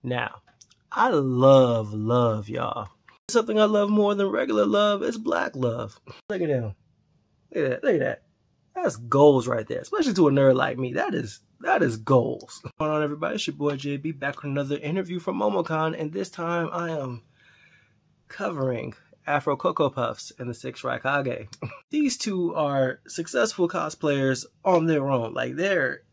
Now, I love y'all. Something I love more than regular love is black love. Look at him. Look at that. Look at that. That's goals right there. Especially to a nerd like me. That is goals. What's going on, everybody? It's your boy JB back with another interview from Momocon, and this time I am covering Afrococoapuffs and the Sixth Raikage. These two are successful cosplayers on their own. Like they're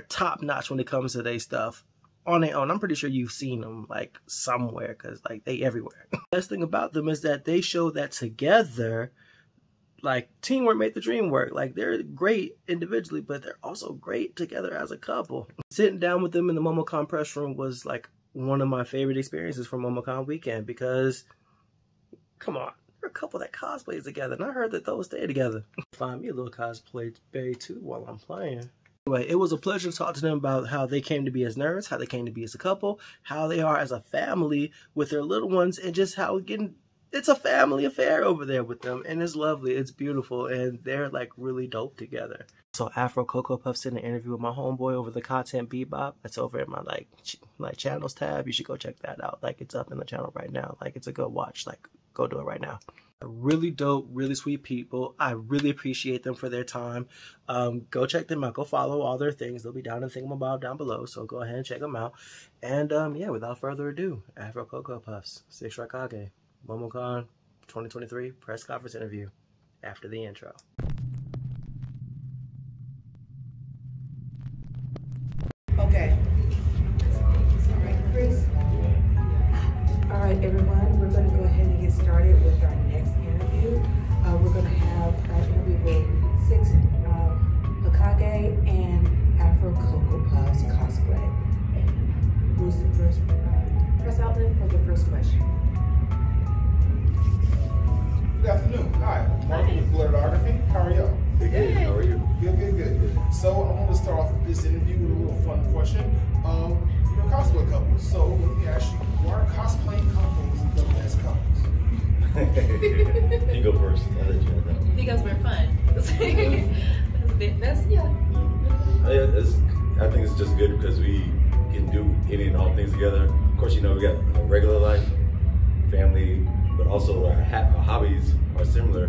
top notch when it comes to their stuff. On their own. I'm pretty sure you've seen them like somewhere because like they everywhere. The best thing about them is that they show that together, like teamwork made the dream work. Like they're great individually, but they're also great together as a couple. Sitting down with them in the Momocon press room was like one of my favorite experiences from Momocon weekend because, come on, they're a couple that cosplays together, and I heard that those stay together. Find me a little cosplay bay too while I'm playing. Anyway, it was a pleasure to talk to them about how they came to be as nerds, how they came to be as a couple, how they are as a family with their little ones, and just how it's a family affair over there with them. And it's lovely, it's beautiful, and they're like really dope together. So Afrococoapuffs did an interview with my homeboy over the Content Bebop. That's over in my like channels tab. You should go check that out. Like it's up in the channel right now. Like it's a good watch. Like go do it right now. Really dope, really sweet people. I really appreciate them for their time. Go check them out. Go follow all their things. They'll be down in the thingamabob down below. So go ahead and check them out. And yeah, without further ado, Afrococoapuffs, Sixth Raikage, Momocon 2023 press conference interview after the intro. Okay. All right, Chris. All right, everyone, we're going to go ahead and get started with our next interview. We're going to have an interview with Sixth Raikage and Afrococoapuffs cosplay. And who's the first press outlet for the first question? Good afternoon. Hi, Mark with Blurredography. How are y'all? Good. How are you? Good. So I want to start off this interview with a little fun question. You're a cosplay couple, so let me ask you, why are cosplaying couples the best couples? You go first. I'll let you know that. Because we're fun. That's yeah. I think it's just good because we can do any and all things together. Of course, you know, we got a regular life, family, but also our hobbies are similar.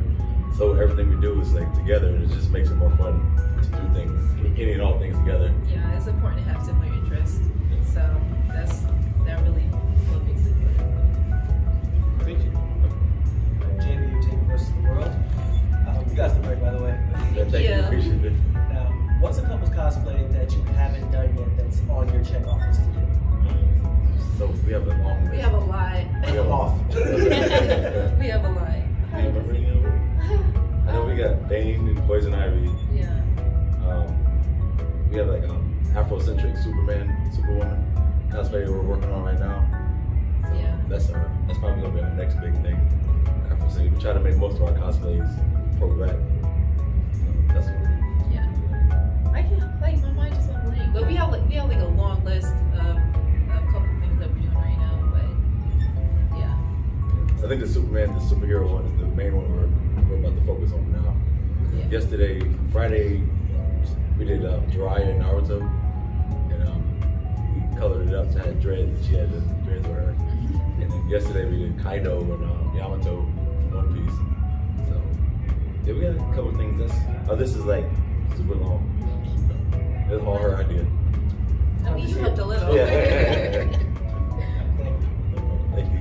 So everything we do is like together, and it just makes it more fun to do things, any and all things together. Yeah, it's important to have similar interests. So that really what makes it good. Thank you. Jamie, you're taking versus the world. You guys look great, by the way. Thank you. Appreciate it. Now, what's a couple's cosplay that you haven't done yet that's on your checkoff list to do? So we have a long list. We have a lot. We have off. We have a lot. I know we got Bane and Poison Ivy. Yeah. We have like Afrocentric Superwoman cosplay we're working on right now. So Yeah. That's probably gonna be our next big thing. Afrocentric. We try to make most of our cosplays pro-black. So that's what we're. Yeah. I can't like my mind just went blank. But we have like a long list of a couple things that we're doing right now. But yeah. I think the superhero one is the main one we're about to focus on now. Yeah. Yesterday, Friday, we did Jiraiya and Naruto, and we colored it up. So I had dreads. She had the dreads with her. And then yesterday we did Kaido and Yamato from One Piece. So yeah, we got a couple of things. This is like super long. It's all her idea. I mean, you helped a little. Yeah. Thank you.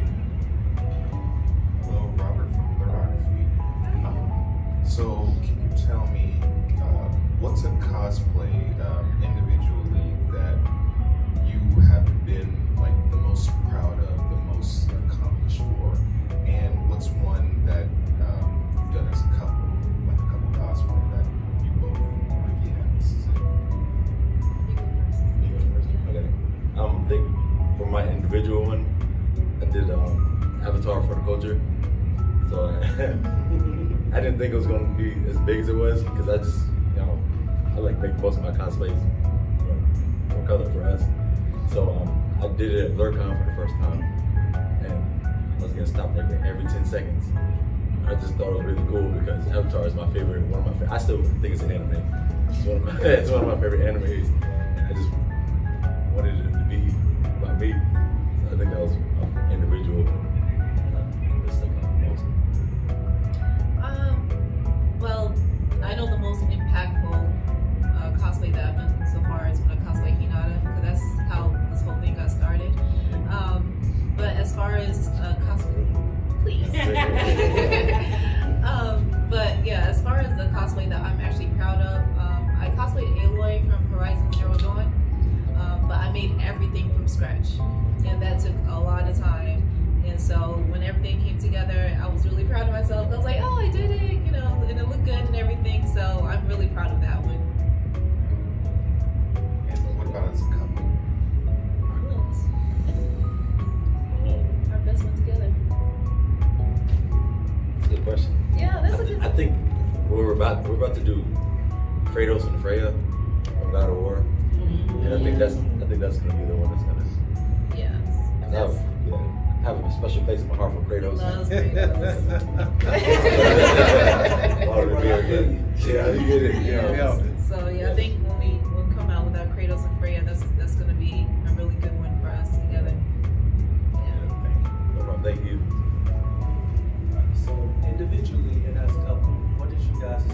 Hello, Robert from Blurredography. So can you tell me what's a cosplay individually that you have been like the most proud of, the most accomplished for, and what's one that you've done as a couple, like a couple cosplay that you both like, yeah, this is it. Okay. I think for my individual one, I did Avatar for the Culture. So I didn't think it was going to be as big as it was because I just, I like make most of my cosplays for color for us. So I did it at BlurCon for the first time, and I was getting stopped every 10 seconds. I just thought it was really cool because Avatar is my favorite, I still think it's an anime. It's one of my favorite animes, and I just wanted it to be about me. So as far as cosplay, please. But yeah, as far as the cosplay that I'm actually proud of, I cosplayed Aloy from Horizon Zero Dawn, but I made everything from scratch, and that took a lot of time. And so when everything came together, I was really proud of myself. I was like, oh, I did it, you know, and it looked good and everything. So I'm really proud of that one. And what about as a couple? Our best one together. Good question. Yeah, that's a good. I think we're about to do Kratos and Freya from God of War, and I think that's gonna be the one that's gonna. Yeah. I have a special place in my heart for Kratos. Loves Kratos. Yeah, you get it. Yeah. So yeah, I think when we come out with our Kratos and Freya, that's gonna be a really good one for us together. Yeah. Thank you. So individually and as a couple, what is you guys'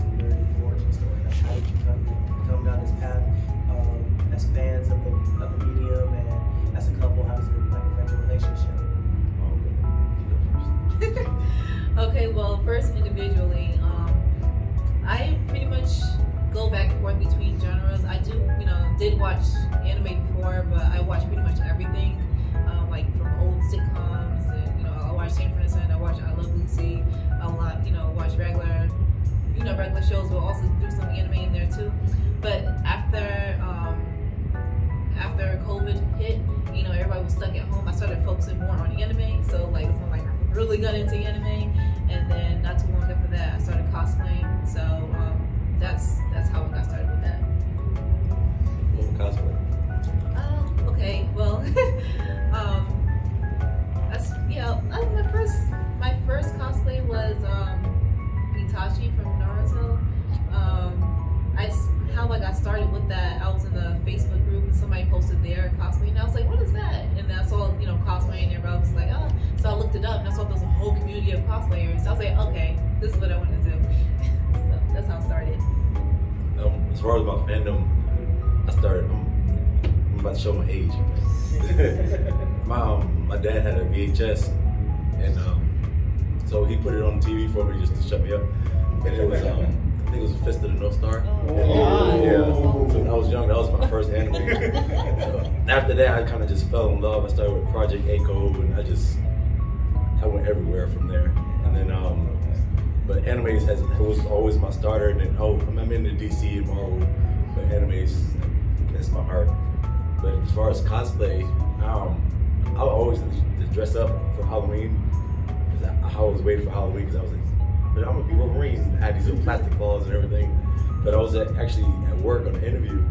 origin story? Like, how did you come down this path as fans of the medium, and as a couple, how does it like affect your relationship? Okay, well, first individually, I pretty much go back and forth between genres. I did watch anime before, but I watch pretty much everything, like from old sitcoms, and I watch Sanford and Son, I watch I Love Lucy, a lot, watch regular shows. We'll also do some anime in there too. But after COVID hit, everybody was stuck at home. I started focusing more on anime, so like it's when like I really got into anime, and then not too long after that, I started cosplaying. So that's how I got started with that. Cosplay. Okay, well, my first cosplay was Itachi from Naruto. How I got started with that, I was in a Facebook group and somebody posted their cosplay, and I was like, what is that? And I saw, cosplay, and everybody was like, oh. So I looked it up, and I saw there was a whole community of cosplayers. So I was like, okay, this is what I want to do. So that's how it started. As far as my fandom, I'm about to show my age. My dad had a VHS, and so he put it on the TV for me just to shut me up. And it was I think it was Fist of the North Star. Oh, yeah. So when I was young, that was my first anime. So after that, I kind of just fell in love. I started with Project Echo, and I went everywhere from there. And then, but animes was always my starter. And then, I'm into DC and Marvel, but animes, that's my heart. But as far as cosplay, I always dress up for Halloween. I always waited for Halloween because I was like, but I'm gonna be Wolverine. I had these little plastic balls and everything. But I was actually at work on an interview,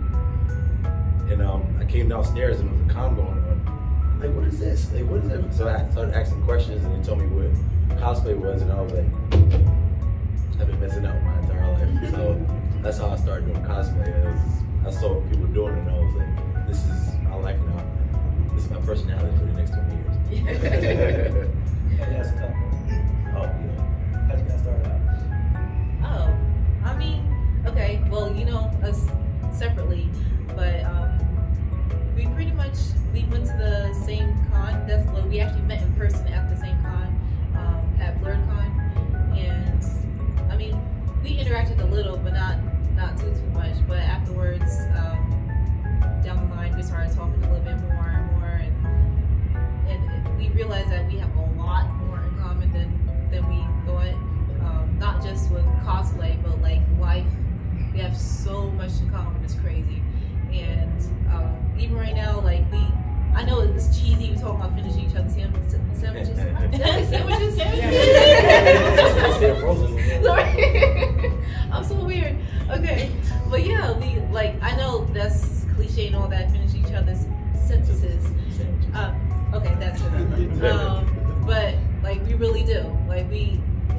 and I came downstairs and there was a con going on. I'm like, what is this? Like, what is it? So I started asking questions, and they told me what cosplay was, and I was like, I've been messing up my entire life. So that's how I started doing cosplay. I saw people doing it, and I was like, this is my life now. This is my personality for the next 20 years. And as a couple, how did you guys start out? Oh, I mean, okay, well, us separately, but we went to the same con. That's what we actually met in person at the same con, at BlurredCon, and I mean, we interacted a little, but not too much. But afterwards, down the line, we started talking a little bit more and more, and we realized that we have a lot more in common than we thought. Not just with cosplay, but like life. We have so much in common. It's crazy. And even right now, like I know it's cheesy. We talk about finishing each other's sandwiches. Sandwiches. Sorry. I'm so weird. Okay, but yeah, I know that's cliche and all that. Finish each other's sentences. Okay, that's it. But like we really do. Like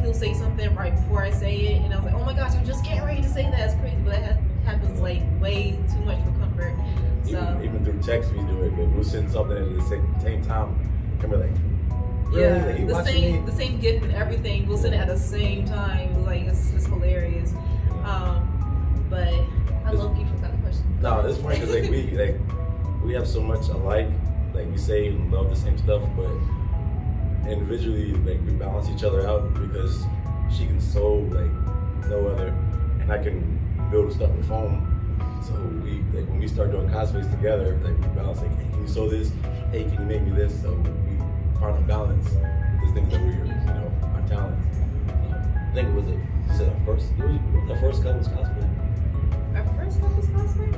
he'll say something right before I say it, and I was like, oh my gosh, I'm just getting ready to say that. It's crazy, but that happens like way too much for comfort. So even through text we do it, but we'll send something at the same time, and we're like, really? Yeah, the same gift and everything. We'll send it at the same time. Like it's hilarious. But I love you forgot the question. No, it's funny because we have so much alike. Like we say and love the same stuff, but individually, like, we balance each other out because she can sew like no other, and I can build stuff with foam. So we, like, when we start doing cosplays together, like, we balance, like, hey, can you sew this? Hey, can you make me this? So we find a balance with the things that we're, you know, our talents. I think it was our first couples cosplay. Our first couples cosplay?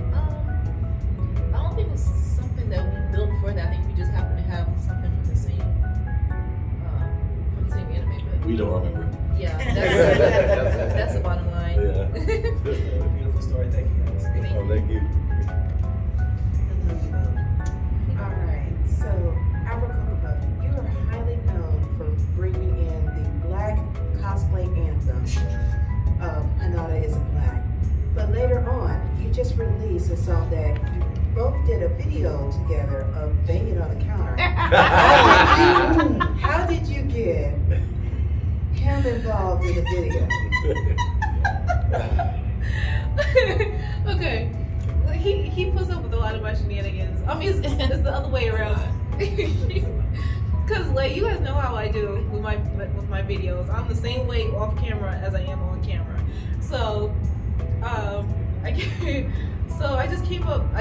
I don't think it was something that we built for that. I think we just happened to have something from the same anime. But We don't remember. yeah, that's the bottom line. Yeah. Beautiful story. Thank you guys. Oh, thank you. All right, so Afrococoapuffs, you are highly known for bringing in the Black cosplay anthem of Hanada Isn't Black. But later on, you just released a song that you both did a video together of banging on the counter. How did you get him involved in the video? Okay, he puts up with a lot of my shenanigans. I mean, it's the other way around. Cause like you guys know how I do with my videos. I'm the same way off camera as I am on camera. So, I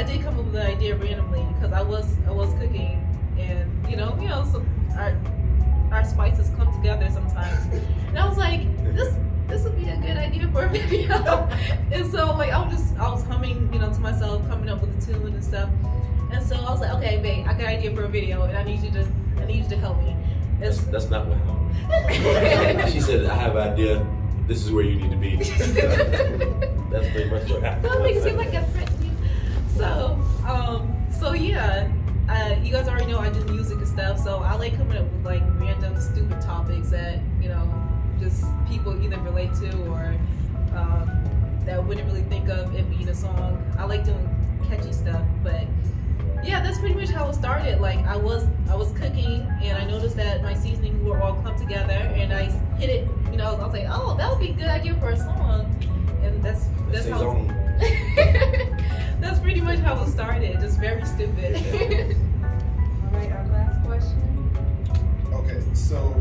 did come up with the idea randomly because I was cooking, and you know, so our spices come together sometimes, and I was like, this would be a good idea for a video. And so like I was humming, to myself, coming up with a tune and stuff. And so I was like, okay, babe, I got an idea for a video, and I need you to help me. That's not what happened. She said, I have an idea. This is where you need to be. That's pretty much what happened. Don't make it seem like a threat to me. So yeah, you guys already know I do music and stuff, so I like coming up with like random stupid topics that, just people either relate to or that wouldn't really think of it being a song. I like doing catchy stuff, but yeah, that's pretty much how it started. Like I was cooking, and I noticed that my seasonings were all clumped together, and I hit it. I was like, oh, that would be a good idea for a song, and that's how. That's pretty much how it started. Just very stupid. All right, our last question. Okay, so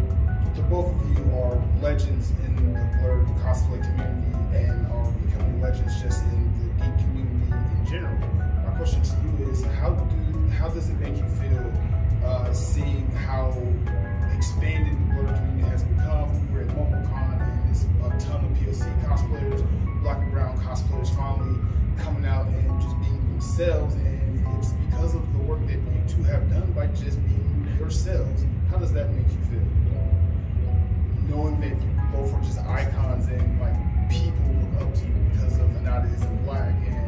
the both of you are legends in the blurred cosplay community and are becoming legends just in the geek community in general. My question to you is, how does it make you feel seeing how expanded the blurred community has become? We're at Momocon, and it's a ton of POC cosplayers, black and brown cosplayers finally coming out and just being themselves, and it's because of the work that you two have done by just being yourselves. How does that make you feel? Knowing that you both are just icons and like people look up to you because of Hanada Isn't Black, and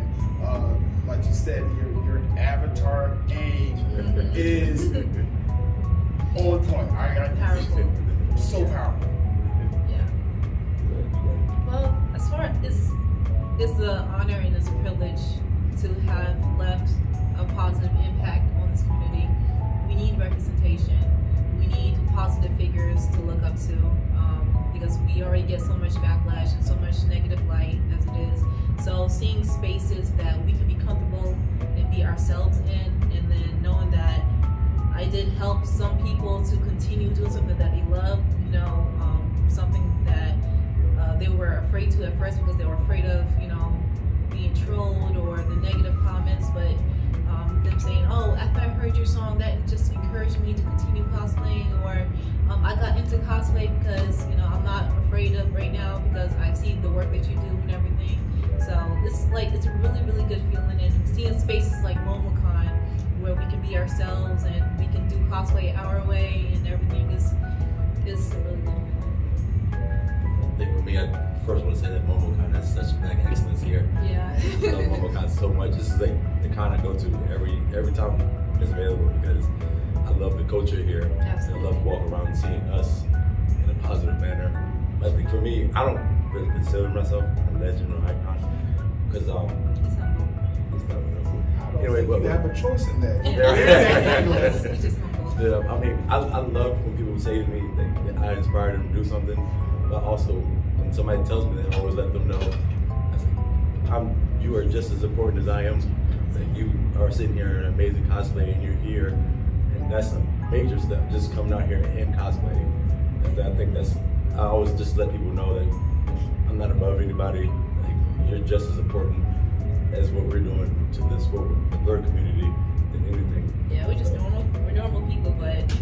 like you said, your avatar game is on point. Powerful. So powerful. Yeah. Well, as far as it's an honor and it's a privilege to have left a positive impact on this community. We need representation. We need positive figures to look up to, because we already get so much backlash and so much negative light as it is. So seeing spaces that we can be comfortable and be ourselves in, and then knowing that I did help some people to continue doing something that they love, something that they were afraid to at first because they were afraid of, being trolled or the negative comments, but them saying, oh, after I heard your song, that just encouraged me to continue cosplaying, or I got into cosplay because, I'm not afraid of right now because I see the work that you do and everything. So it's a really, really good feeling, and seeing spaces like Momocon where we can be ourselves and we can do cosplay our way and everything is a really good feeling. I think for me, I first want to say that Momocon has such black excellence here. Yeah. I love Momocon so much. This is like the con I go to every time it's available because I love the culture here. Absolutely. I love walking around and seeing us in a positive manner. I think for me, I don't really consider myself a legend or icon because anyway, you have a choice in that. He's just humble. I mean, I love when people say to me that I inspired them to do something, but also when somebody tells me that, I always let them know, you are just as important as I am. That you are sitting here in an amazing cosplay and you're here, and that's major step, just coming out here and cosplaying. And I think I always just let people know that I'm not above anybody. Like, you're just as important as what we're doing to this the blerd community than anything. Yeah, we're just normal. We're normal people, but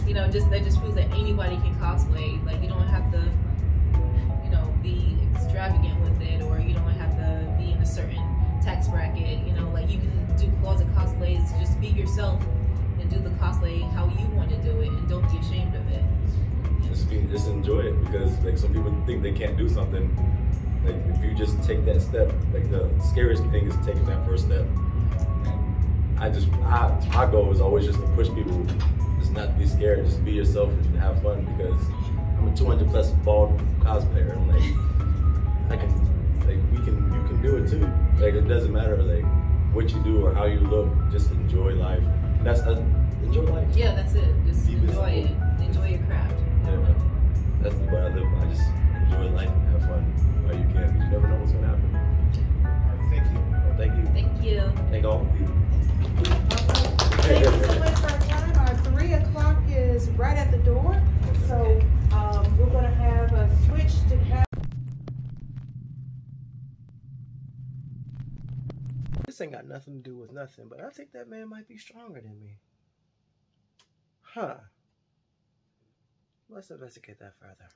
you know, that just proves that anybody can cosplay. Like, you don't have to, you know, be extravagant with it, or you don't have to be in a certain tax bracket. You know, like, you can do closet cosplays. Just be yourself and do the cosplay how you want to do it, and don't be ashamed of it. Just enjoy it, because like some people think they can't do something. Like, if you just take that step, like the scariest thing is taking that first step. My goal is always just to push people, just not to be scared, just be yourself and have fun, because I'm a 200+ bald cosplayer. I'm like, you can do it too. Like, it doesn't matter like what you do or how you look, just enjoy life. Enjoy life. Yeah, that's it. Just enjoy it. Enjoy your craft. Yeah, that's the way I live. I just enjoy life and have fun while you can, because you never know what's gonna happen. All right, thank you. Well, thank you. Thank you. Thank all of you. Thank you so much for our time. Our 3 o'clock is right at the door. So we're going to have a switch to have. This ain't got nothing to do with nothing, but I think that man might be stronger than me. Huh. Let's investigate that further.